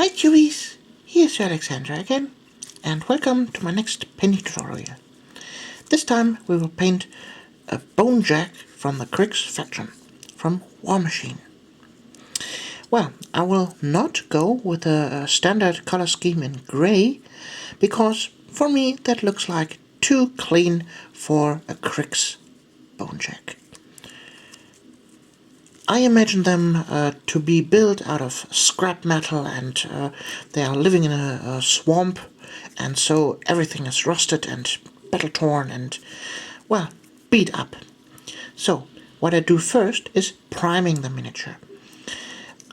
Hi cuties, here's Alexandra again, and welcome to my next painting tutorial. This time we will paint a Bonejack from the Cryx faction, from Warmachine. Well, I will not go with a standard color scheme in grey, because for me that looks like too clean for a Cryx Bonejack. I imagine them to be built out of scrap metal, and they are living in a swamp, and so everything is rusted and battle-torn and, well, beat up. So, what I do first is priming the miniature.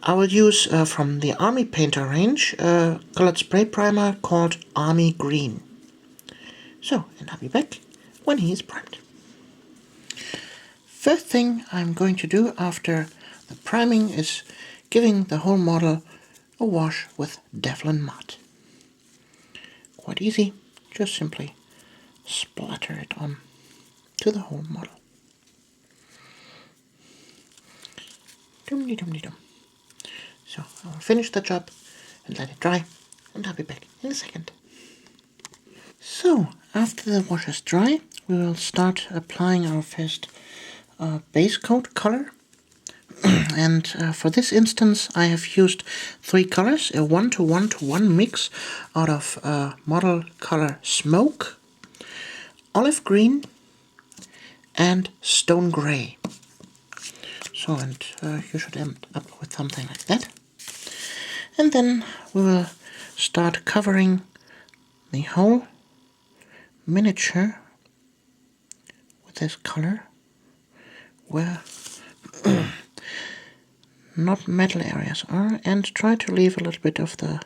I will use from the Army Painter range a colored spray primer called Army Green. So, and I'll be back when he is primed. First thing I'm going to do after the priming is giving the whole model a wash with Devlin mud. Quite easy, just simply splatter it on to the whole model. Dum-de-dum-de-dum. So I'll finish the job and let it dry, and I'll be back in a second. So after the wash is dry, we will start applying our first base coat color. And for this instance I have used three colors, a 1-to-1-to-1 mix out of model color Smoke, Olive Green and Stone Grey. So, and you should end up with something like that. And then we will start covering the whole miniature with this color where not metal areas are, and try to leave a little bit of the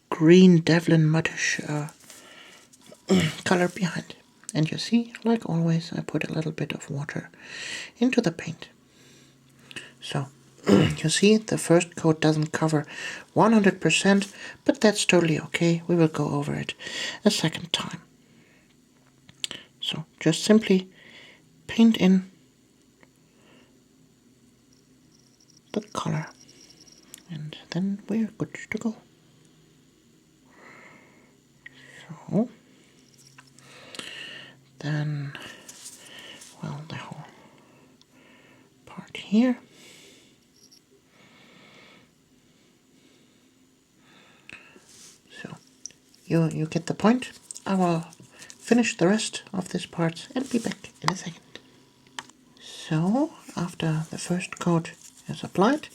green Devlin muddish color behind. And you see, like always, I put a little bit of water into the paint. So, you see, the first coat doesn't cover 100%, but that's totally okay. We will go over it a second time. So, just simply paint in the color, and then we're good to go. So, then, well, the whole part here. So, you get the point. I will finish the rest of this part and be back in a second. So, after the first coat is applied,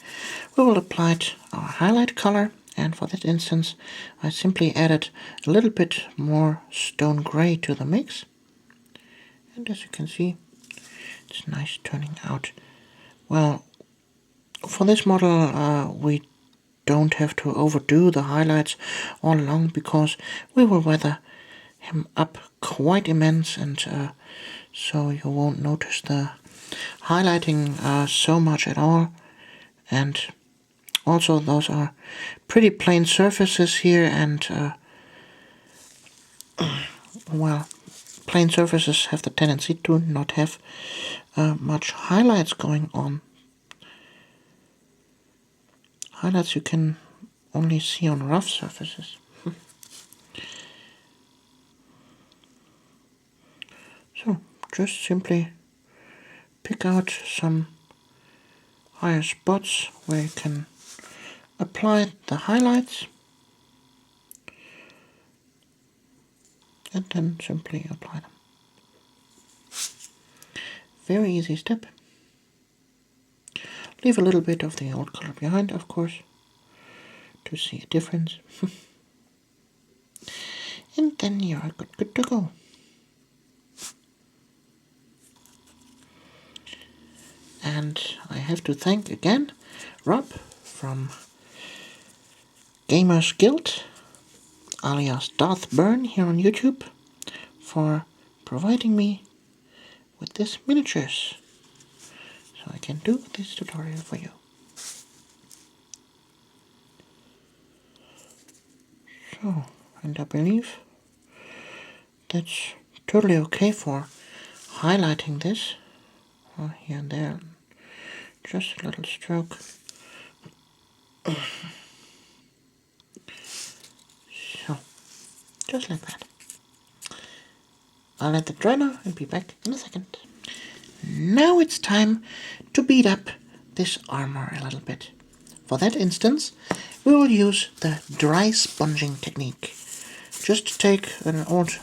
we will apply our highlight color, and for that instance I simply added a little bit more Stone Grey to the mix, and as you can see, it's nice turning out. Well, for this model we don't have to overdo the highlights all along, because we will weather him up quite immense, and so you won't notice the highlighting so much at all. And also those are pretty plain surfaces here, and well, plain surfaces have the tendency to not have much highlights going on. Highlights you can only see on rough surfaces. So, just simply pick out some higher spots where you can apply the highlights, and then simply apply them. Very easy step. Leave a little bit of the old color behind, of course, to see a difference. And then you're good to go. And I have to thank again Rob from Gamers Guild, alias Darth Burn here on YouTube, for providing me with these miniatures, so I can do this tutorial for you. So, and I believe that's totally okay for highlighting this here and there. Just a little stroke. So, just like that. I'll let that dry now and be back in a second. Now it's time to beat up this armor a little bit. For that instance, we will use the dry sponging technique. Just take an old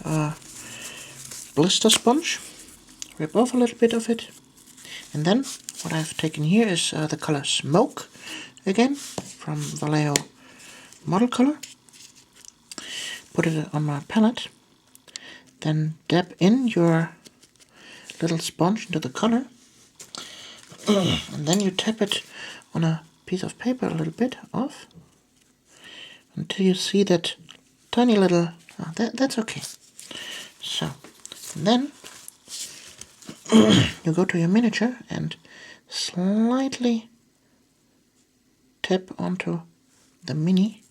blister sponge, rip off a little bit of it, and then what I've taken here is the color Smoke, again, from Vallejo Model Color. Put it on my palette, then dab in your little sponge into the color, and then you tap it on a piece of paper a little bit off, until you see that tiny little, that's okay. So, and then you go to your miniature and slightly tap onto the mini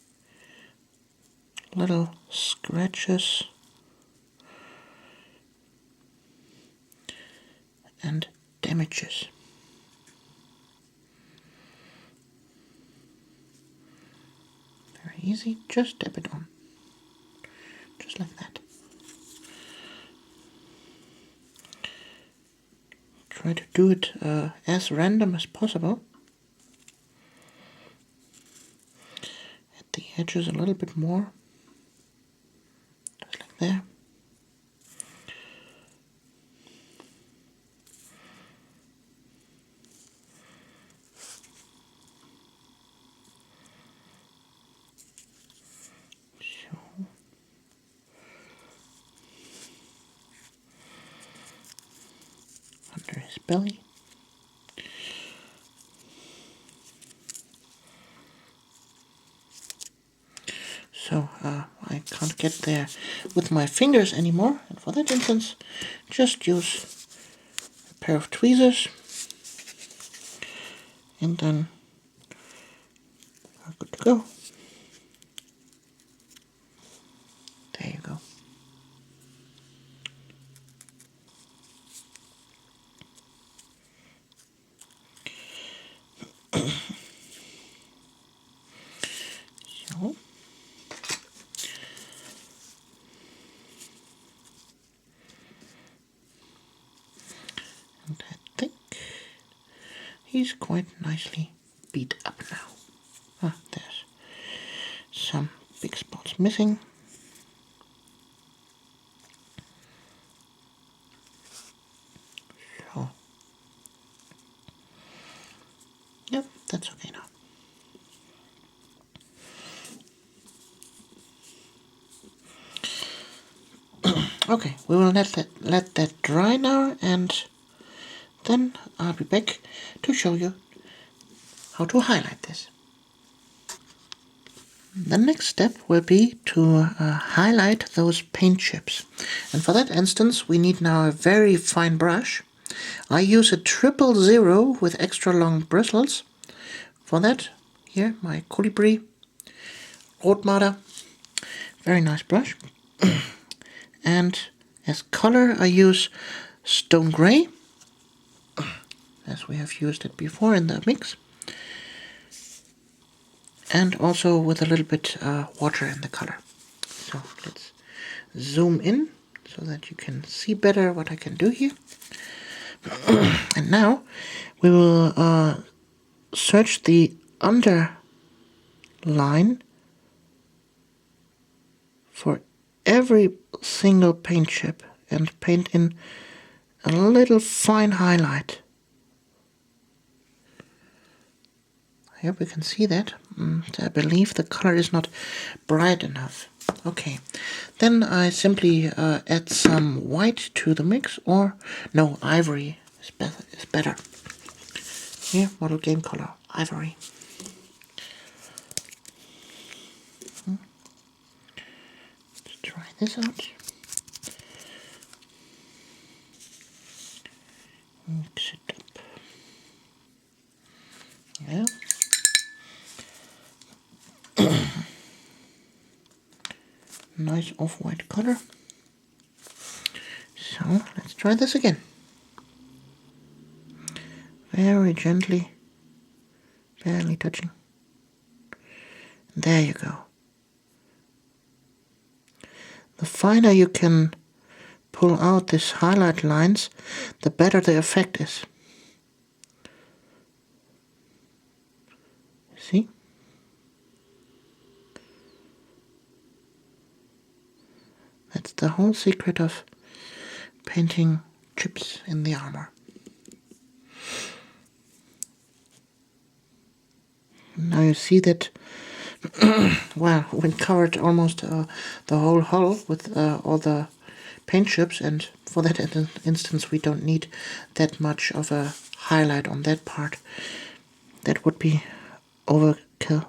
little scratches and damages. Very easy, just tap it on. Just like that. Try to do it as random as possible. At the edges a little bit more. Just like there. Under his belly. So I can't get there with my fingers anymore, and for that instance, just use a pair of tweezers, and then we're good to go. There you go. So, and I think he's quite nicely beat up now. There's some big spots missing. So, yep, that's okay now. Okay, we will let that dry now, and then I'll be back to show you how to highlight this. The next step will be to highlight those paint chips, and for that instance we need now a very fine brush. I use a 000 with extra long bristles. For that, here my Colibri Rotmarder, very nice brush. And as color I use Stone Grey, as we have used it before in the mix, and also with a little bit water in the color. So let's zoom in so that you can see better what I can do here. And now we will search the underline for every single paint chip and paint in a little fine highlight. I hope you can see that. I believe the color is not bright enough. Okay, then I simply add some white to the mix, or no, ivory is better. Here, model game color, ivory. Let's try this out. Mix it up. Yeah. Nice off-white color. So let's try this again. Very gently, barely touching. There you go. The finer you can pull out these highlight lines, the better the effect is. See? That's the whole secret of painting chips in the armor. Now you see that, well, we covered almost the whole hull with all the paint chips, and for that instance we don't need that much of a highlight on that part. That would be overkill.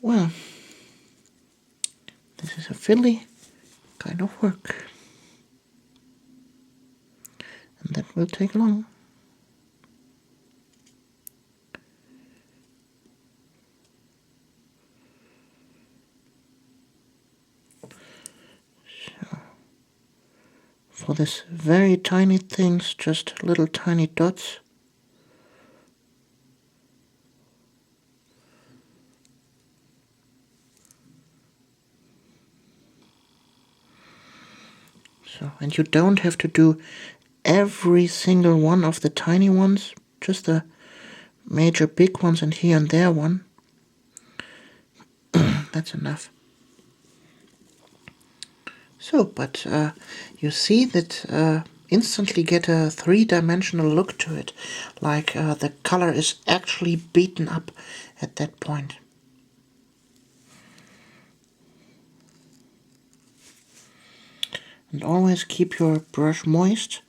Well, this is a fiddly kind of work, and that will take long. So, for this very tiny things, just little tiny dots. So, and you don't have to do every single one of the tiny ones, just the major big ones and here and there one. That's enough. So, but you see that instantly get a three-dimensional look to it, like the color is actually beaten up at that point. And always keep your brush moist,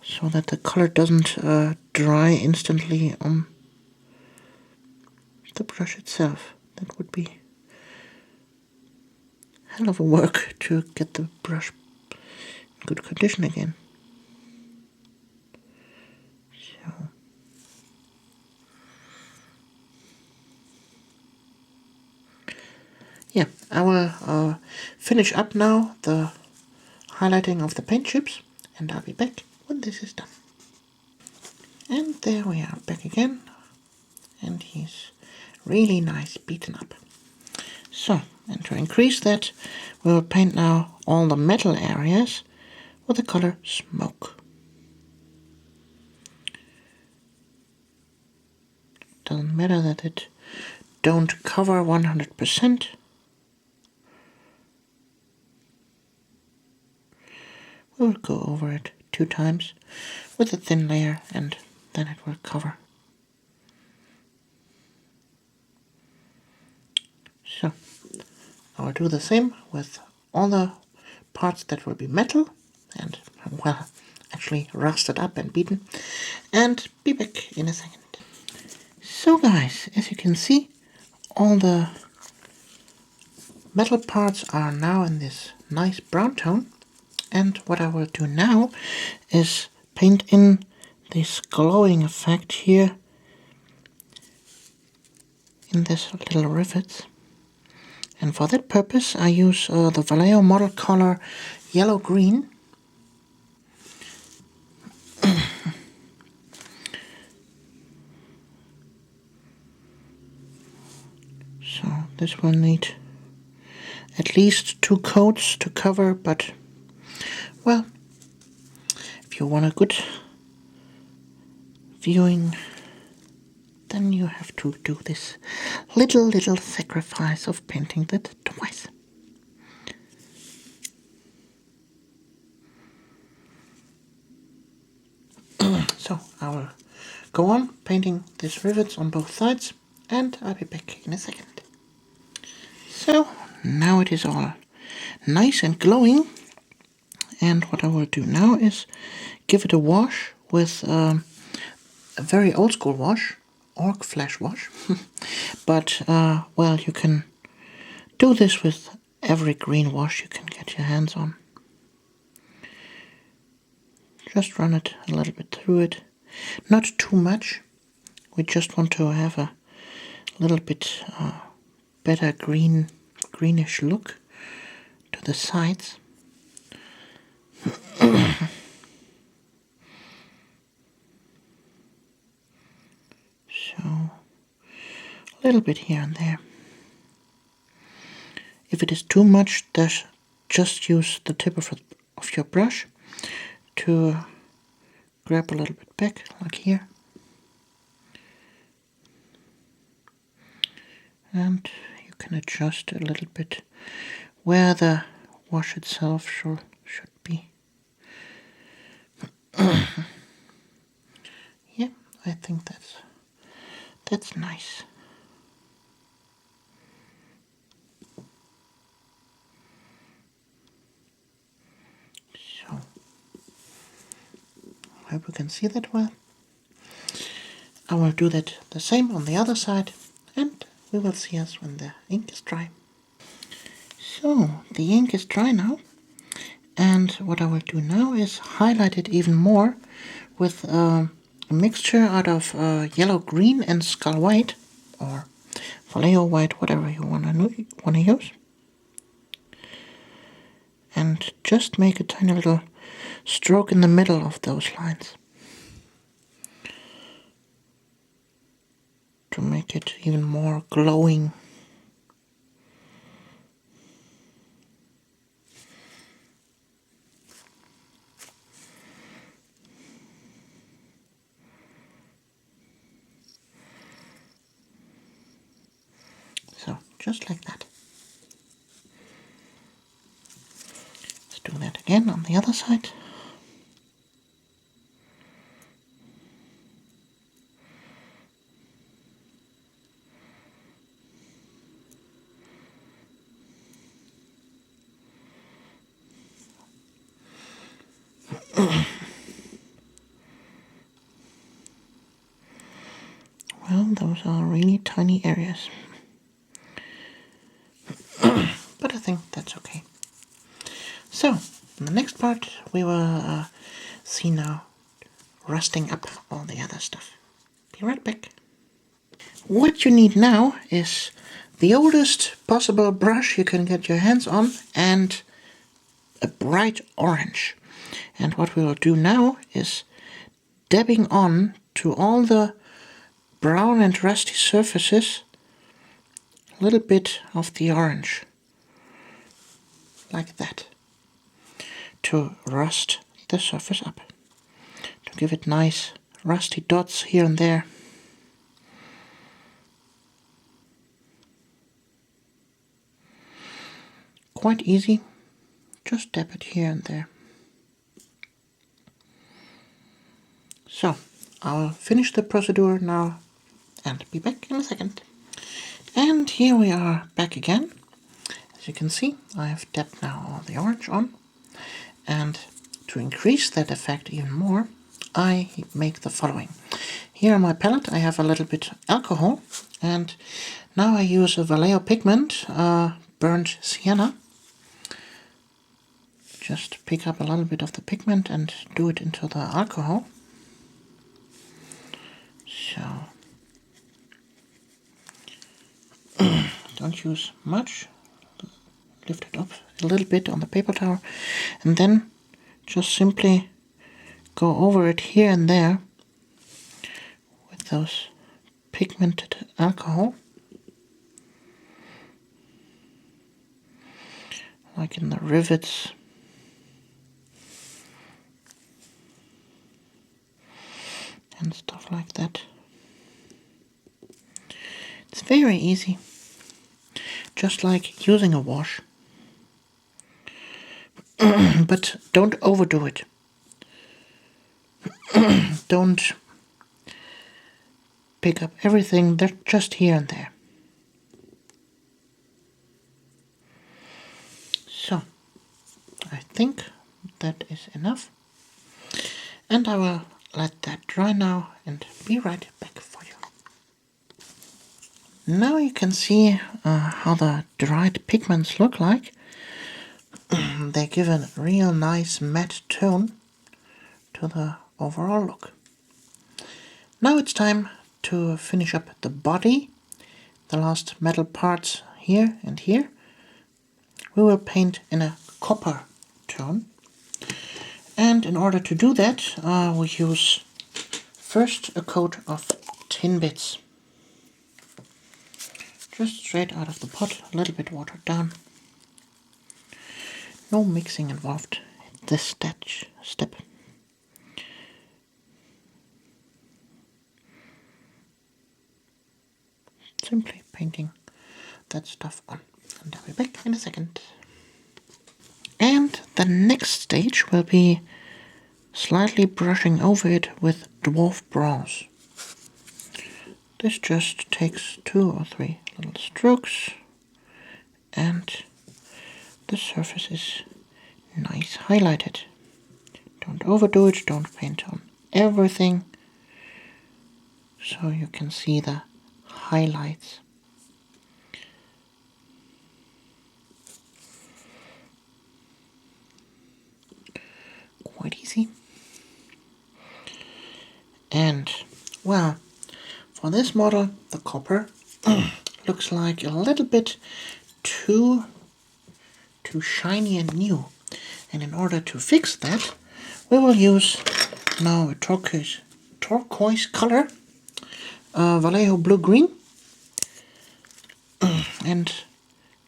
so that the color doesn't dry instantly on the brush itself. That would be hell of a work to get the brush in good condition again. So, yeah, I will finish up now the highlighting of the paint chips, and I'll be back when this is done. And there we are back again, and he's really nice beaten up. So, and to increase that, we will paint now all the metal areas with the color Smoke. Doesn't matter that it don't cover 100%. We'll go over it 2 times with a thin layer, and then it will cover. So, I will do the same with all the parts that will be metal and, well, actually rusted up and beaten, and be back in a second. So guys, as you can see, all the metal parts are now in this nice brown tone, and what I will do now is paint in this glowing effect here in this little rivets. And for that purpose I use the Vallejo model color yellow green. So this will need at least 2 coats to cover, but well, if you want a good viewing, then you have to do this little sacrifice of painting that twice. So I will go on painting these rivets on both sides, and I'll be back in a second. So now it is all nice and glowing, and what I will do now is give it a wash with a very old school wash, Orc Flash Wash. But well, you can do this with every green wash you can get your hands on. Just run it a little bit through it, not too much. We just want to have a little bit better greenish look to the sides. So little bit here and there. If it is too much, just use the tip of your brush to grab a little bit back, like here. And you can adjust a little bit where the wash itself should be. Yeah, I think that's nice. So, I hope you can see that well. I will do that the same on the other side, and we will see us when the ink is dry. So, the ink is dry now, and what I will do now is highlight it even more with a mixture out of yellow green and skull white, or Vallejo white, whatever you want to use. And just make a tiny little stroke in the middle of those lines to make it even more glowing. So, just like that. Let's do that again on the other side. Well, those are really tiny areas. But I think that's okay. So, in the next part, we will see now rusting up all the other stuff. Be right back. What you need now is the oldest possible brush you can get your hands on and a bright orange. And what we will do now is dabbing on to all the brown and rusty surfaces a little bit of the orange, like that, to rust the surface up, to give it nice rusty dots here and there. Quite easy, just dab it here and there. So, I'll finish the procedure now and be back in a second. And here we are back again. As you can see, I have dabbed now all the orange on, and to increase that effect even more, I make the following. Here on my palette I have a little bit alcohol, and now I use a Vallejo pigment, burnt sienna. Just pick up a little bit of the pigment and do it into the alcohol. So, don't use much. Lift it up a little bit on the paper towel, and then just simply go over it here and there with those pigmented alcohol, like in the rivets. And stuff like that. It's very easy, just like using a wash. But don't overdo it. Don't pick up everything, they're just here and there. So, I think that is enough. And I will let that dry now and be right back for you. Now you can see how the dried pigments look like. They give a real nice matte tone to the overall look. Now it's time to finish up the body, the last metal parts here and here. We will paint in a copper tone. And in order to do that, we use first a coat of tin bits. just straight out of the pot, a little bit watered down. No mixing involved at this step. Simply painting that stuff on. And I'll be back in a second. And the next stage will be slightly brushing over it with dwarf bronze. This just takes 2 or 3 little strokes and the surface is nice highlighted. Don't overdo it, don't paint on everything, so you can see the highlights. Quite easy. And, well, for this model, the copper looks like a little bit too shiny and new. And in order to fix that, we will use now a turquoise color, Vallejo blue-green, and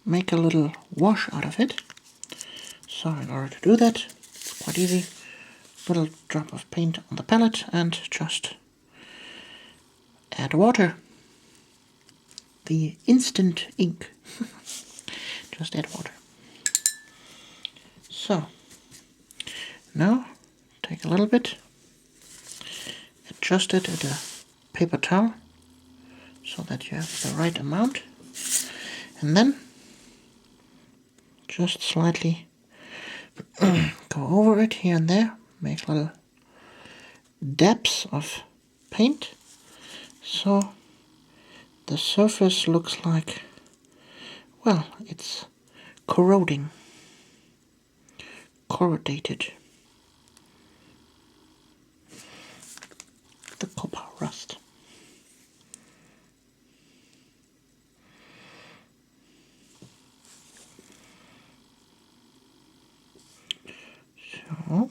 make a little wash out of it. So in order to do that, it's quite easy. Little drop of paint on the palette and just add water. The instant ink. Just add water. So now take a little bit, adjust it at a paper towel so that you have the right amount, and then just slightly go over it here and there, make little dabs of paint so the surface looks like, well, it's corroding, corrugated. The copper rust. So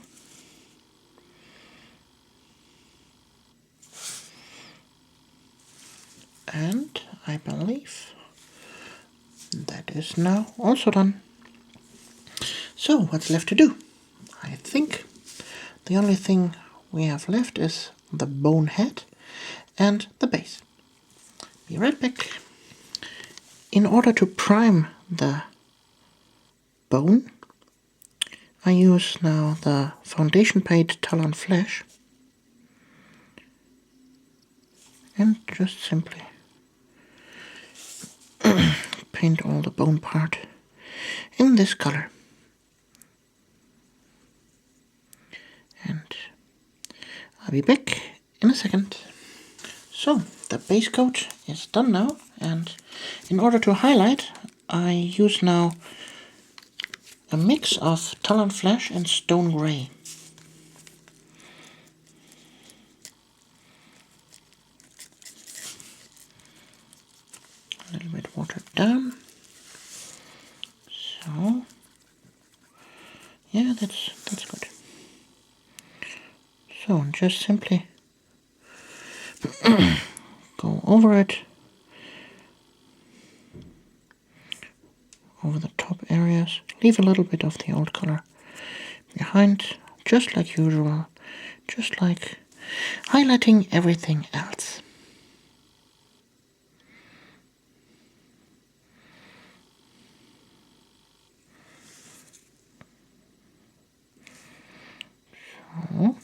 and I believe that is now also done. So what's left to do? I think the only thing we have left is the bone head and the base. Be right back. In order to prime the bone, I use now the foundation paint Talon Flash and just simply paint all the bone part in this color. And I'll be back in a second. So the base coat is done now, and in order to highlight, I use now a mix of Talon Flash and Stone Grey. A little bit watered down. So yeah, that's good. So just simply go over it, over the top areas, leave a little bit of the old color behind, just like usual, just like highlighting everything else. So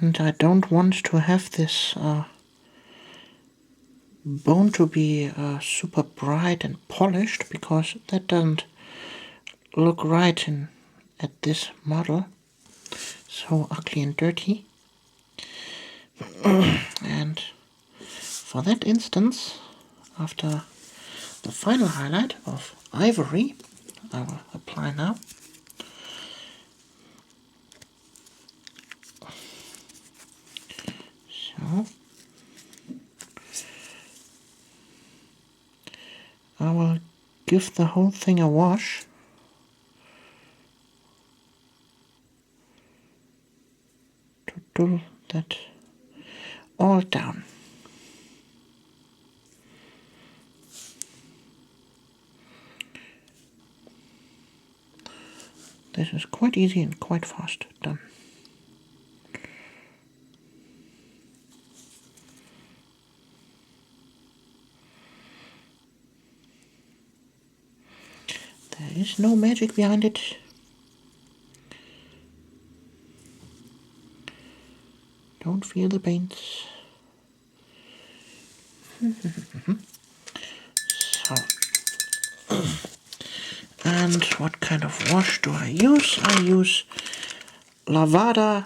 and I don't want to have this bone to be super bright and polished, because that doesn't look right at this model. So ugly and dirty. And for that instance, after the final highlight of ivory, I will apply now. So I will give the whole thing a wash. To do that all down. This is quite easy and quite fast done. There is no magic behind it. Don't feel the paints. So, and what kind of wash do I use? I use Lavado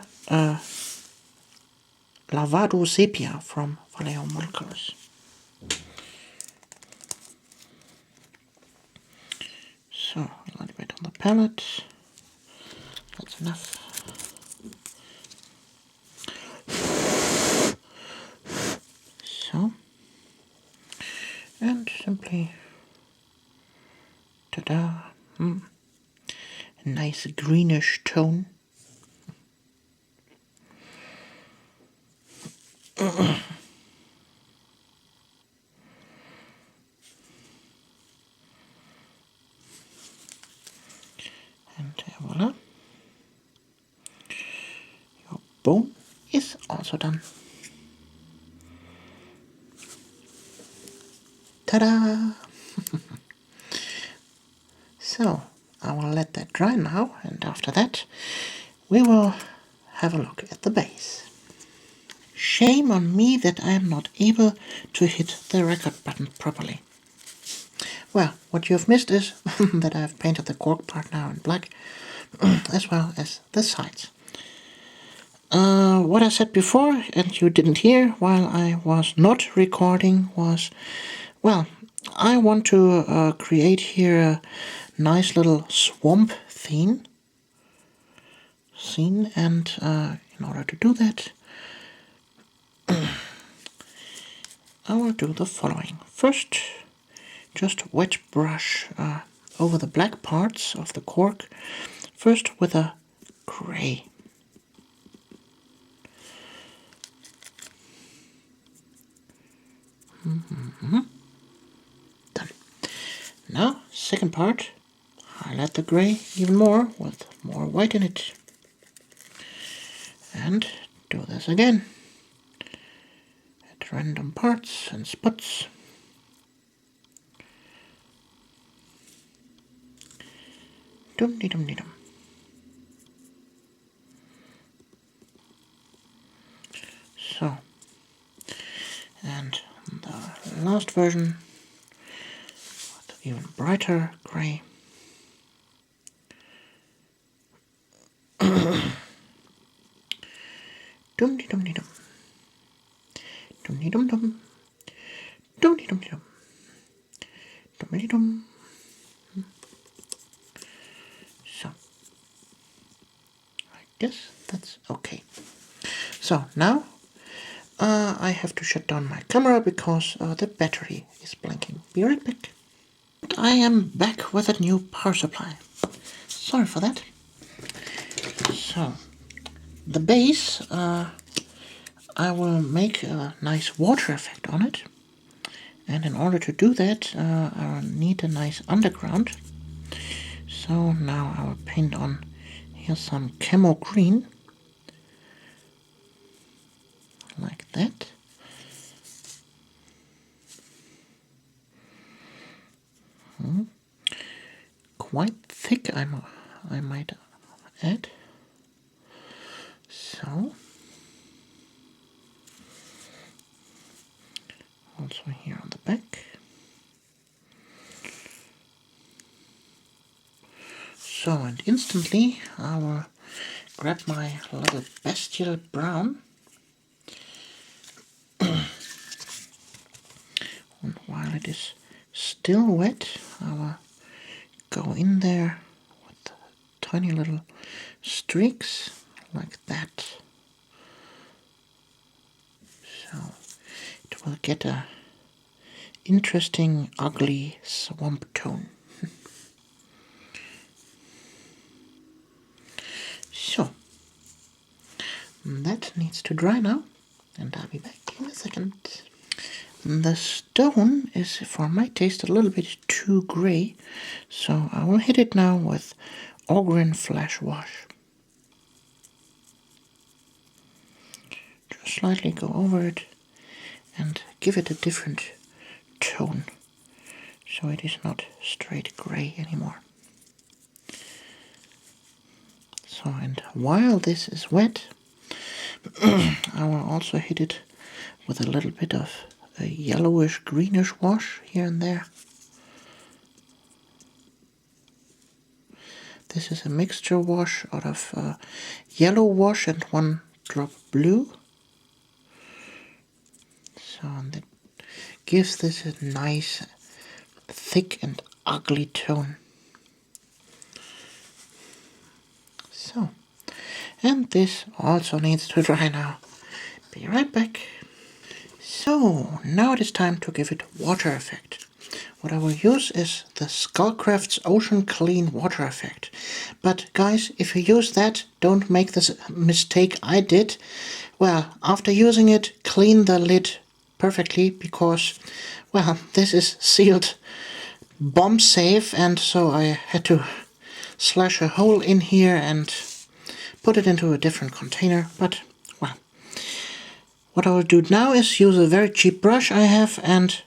Sepia from Vallejo Watercolors. So, a little bit on the palette. That's enough. So, and simply, ta-da, a nice greenish tone. And voila, your bone is also done. Ta-da! So, I will let that dry now, and after that we will have a look at the base. Shame on me that I am not able to hit the record button properly. Well, what you have missed is that I have painted the cork part now in black, as well as the sides. What I said before, and you didn't hear while I was not recording, was, well, I want to create here a nice little swamp scene, and in order to do that, I will do the following. First, just wet brush over the black parts of the cork, first with a grey. Done. Now, second part, highlight the grey even more with more white in it. And do this again. At random parts and spots. Dum-de-dum-de-dum. So, and the last version with even brighter grey. Dum-de-dum-de-dum. Dum-de-dum-dum. Dum-de-dum-de-dum. Dum-de-dum. So, I guess that's okay. So now I have to shut down my camera because the battery is blinking. Be right back. I am back with a new power supply. Sorry for that. So, the base, I will make a nice water effect on it. And in order to do that, I will need a nice underground. So now I will paint on here some Camo Cream. Like that. Quite thick, I might add. So, also here on the back. So, and instantly I will grab my little bestial brown. And while it is still wet, I will go in there with tiny little streaks like that. So it will get a interesting ugly swamp tone. So that needs to dry now, and I'll be back. in a second. The stone is, for my taste, a little bit too grey, so I will hit it now with Ogren Flash Wash. Just slightly go over it and give it a different tone, so it is not straight grey anymore. So, and while this is wet, I will also hit it with a little bit of a yellowish greenish wash here and there. This is a mixture wash out of yellow wash and 1 drop blue. So that gives this a nice thick and ugly tone. So, and this also needs to dry now. Be right back. So, now it is time to give it water effect. What I will use is the Skullcraft's Ocean Clean water effect. But guys, if you use that, don't make this mistake I did. Well, after using it, clean the lid perfectly, because, well, this is sealed bomb safe, and so I had to slash a hole in here and put it into a different container. But, well, what I will do now is use a very cheap brush I have, and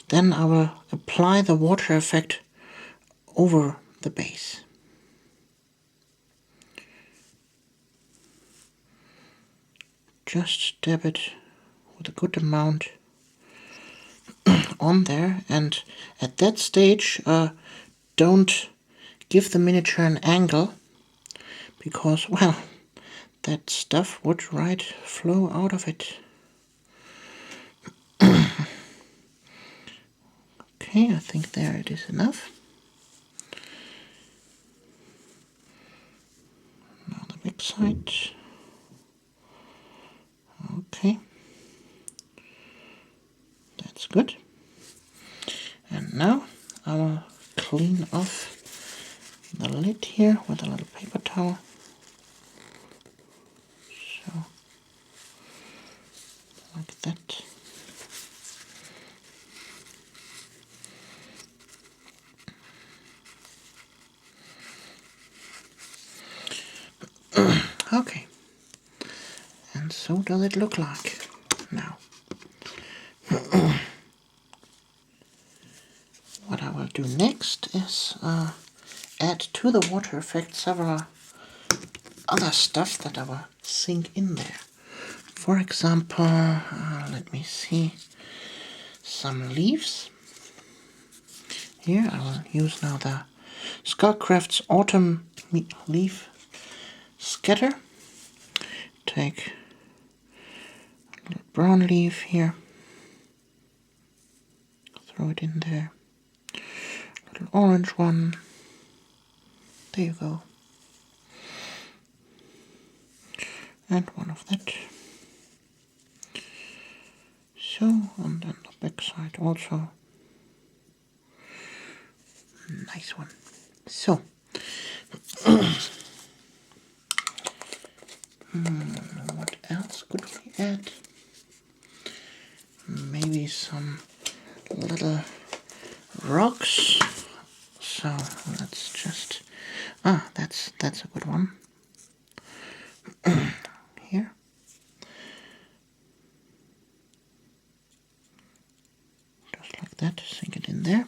then I will apply the water effect over the base. Just dab it with a good amount on there, and at that stage don't give the miniature an angle, because, well, that stuff would flow out of it. Okay, I think there it is enough. Now the back side. Okay, that's good. And now I will clean off the lid here with a little paper towel. So, like that. Okay, and so does it look like now. What I will do next is add to the water effect several other stuff that I will sink in there. For example, let me see, some leaves. Here I will use now the Skullcraft's Autumn Leaf Scatter. Take a little brown leaf here, throw it in there, a little orange one, there you go, and one of that. So, and then the back side also, nice one. So, what else could we add? Maybe some little rocks. So let's just, that's a good one. Here. Just like that, sink it in there.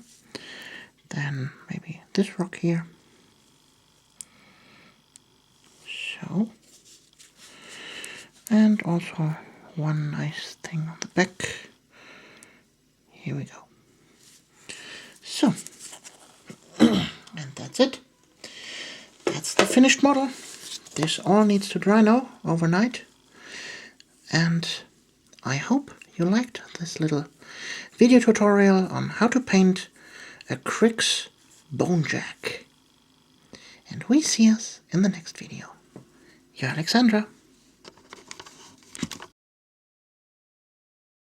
Then maybe this rock here. So. And also one nice thing on the back. Here we go. So, and that's it. That's the finished model. This all needs to dry now overnight. And I hope you liked this little video tutorial on how to paint a Cryx Bonejack. And we see us in the next video. You're Alexandra.